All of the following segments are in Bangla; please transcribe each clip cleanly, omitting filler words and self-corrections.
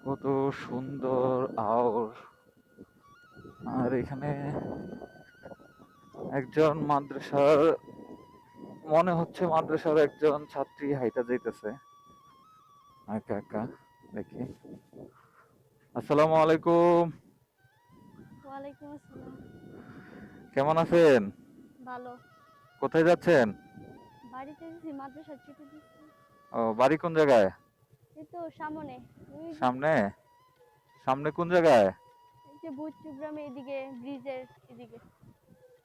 কত সুন্দর আওর। আর এখানে একজন মাদ্রাসার, মনে হচ্ছে মাদ্রাসার একজন ছাত্রী হাইটা যাইতেছে একা একা। দেখি। আসসালামু আলাইকুম। ওয়ালাইকুম আসসালাম। কেমন আছেন? ভালো। কোথায় যাচ্ছেন? বাড়িতে এসেছি, মাদ্রাসার ছুটি দিচ্ছে। ও, বাড়ি কোন জায়গায়? এই তো সামনে, ওই যে সামনে? সামনে কোন জায়গায়? এই যে বুচুগ্রামে এদিকে ব্রিজের এদিকে।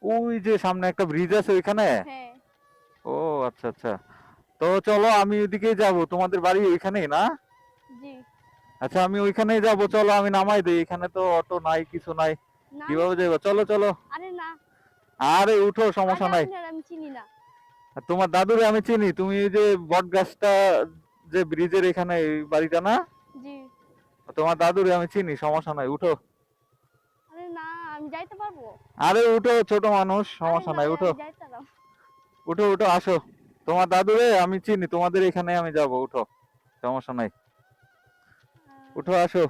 ওই যে সামনে একটা ব্রিজ আছে ওইখানে? হ্যাঁ। ও, আচ্ছা আচ্ছা। তো চলো, আমি ওইদিকেই যাব। তোমাদের বাড়ি ওইখানেই না? জি। আচ্ছা, আমি ওইখানেই যাব। চলো, আমি নামাই দেই। এখানে তো অটো নাই, কিছু নাই। কিভাবে নামেন না। যাবো? চলো চলো। আরে না। আরে উঠো, আরে সমস্যা নাই। আপনার আমি চিনি না। আর তোমার দাদুরে আমি চিনি। তুমি এই যে বট গাছটা, যে ব্রিজের এখানে, এই বাড়িটা না? জি। তোমার দাদুরে আমি চিনি, সমস্যা নাই, উঠো। আরে না, আমি যাইতে পারবো। আরে উঠো, ছোট মানুষ, আরে সমস্যা না নাই, রে, উঠো। আমি যাইতে পারবো। উঠো উঠো, আসো। তোমার দাদুরে আমি চিনি, তোমাদের এখানে আমি যাব, উঠো। সমস্যা নাই। উঠো, আসো।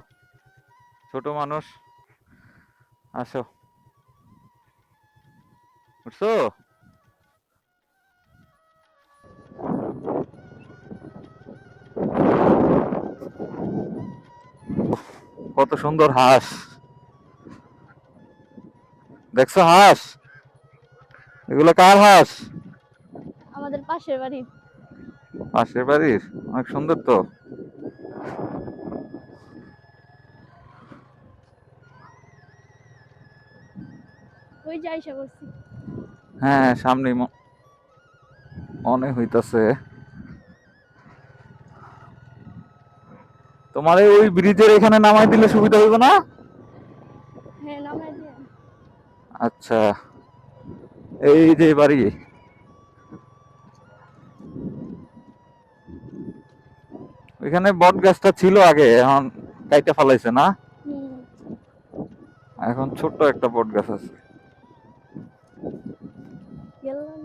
ছোট মানুষ, আসো। উঠছো? কত সুন্দর হাঁস! দেখছো হাঁস? এগুলো কার হাঁস? আমাদের পাশের বাড়ি। পাশের বাড়ির? অনেক সুন্দর তো। ওই যে আইসা করছি। হ্যাঁ, সামনে মনে হইতাছে। তোমার ওই ব্রিজের এখানে নামাই দিলে সুবিধা হইব না? হ্যাঁ, নামাই দিয়েন। আচ্ছা, এই যে বাড়ি। ওইখানে বট গাছটা ছিল আগে, এখন কাইটা ফালাইছে না? হুম। এখন ছোট্ট একটা বট গাছ আছে। গেলাম।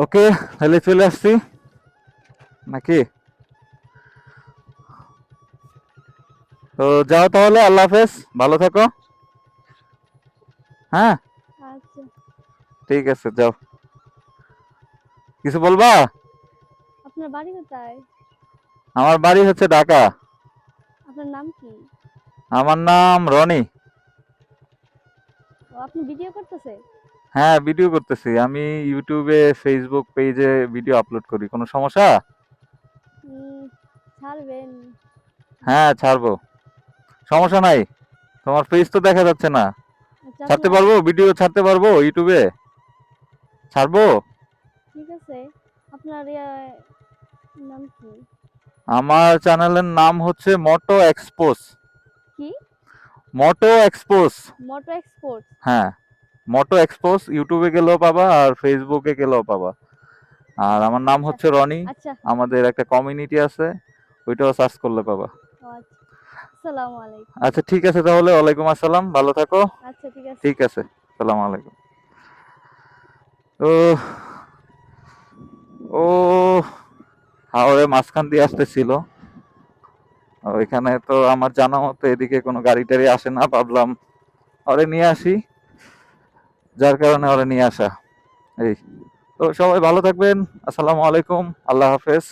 ওকে, তাহলে চলে আসছি নাকি? তো যাও তাহলে, আল্লাহ হাফেজ, ভালো থাকো। হ্যাঁ, আচ্ছা। ঠিক আছে, যাও। কিছু বলবা? আপনার বাড়ি কোথায়? আমার বাড়ি হচ্ছে ঢাকা। আপনার নাম কি? আমার নাম রনি। ও, আপনি ভিডিও করতেছে? হ্যাঁ, ভিডিও করতেছি আমি। ইউটিউবে, ফেসবুক পেজে ভিডিও আপলোড করি। কোনো সমস্যা? হুম। ছাড়বেন? হ্যাঁ, ছাড়বো, সমস্যা নাই। তোমার পেজ তো দেখা যাচ্ছে না। আচ্ছা, ছাড়তে আপনার পারবো, ভিডিও ছাড়তে পারবো ইউটিউবে, ছাড়বো। ঠিক আছে। আপনার নাম কি? আমার চ্যানেলের নাম হচ্ছে মোটো এক্সপোস। কি? মোটো এক্সপোস। মোটো এক্সপোর্ট? হ্যাঁ, মোটো এক্সপোস। ইউটিউবে গেলেও পাবা, আর ফেসবুকে গেলেও পাবা। আর আমার নাম আচ্ছা। হচ্ছে রনি। আচ্ছা। আমাদের একটা কমিউনিটি আছে, ওইটাও সার্চ করলে পাবা। ও আচ্ছা। আসসালামু আলাইকুম। আচ্ছা, ঠিক আছে তাহলে, ওয়ালাইকুম আসসালাম, ভালো থাকো। আচ্ছা, ঠিক আছে। ঠিক আছে, সালাম আলাইকুম। ও, ও, হাওড়ে মাঝখান দিয়ে আসতেছিল। ওইখানে তো আমার জানা মতো এদিকে কোনো গাড়ি টাড়ি আসে না, ভাবলাম ওরে নিয়ে আসি, যার কারণে ওরে নিয়ে আসা। এই তো, সবাই ভালো থাকবেন। আসসালামু আলাইকুম, আল্লাহ হাফেজ।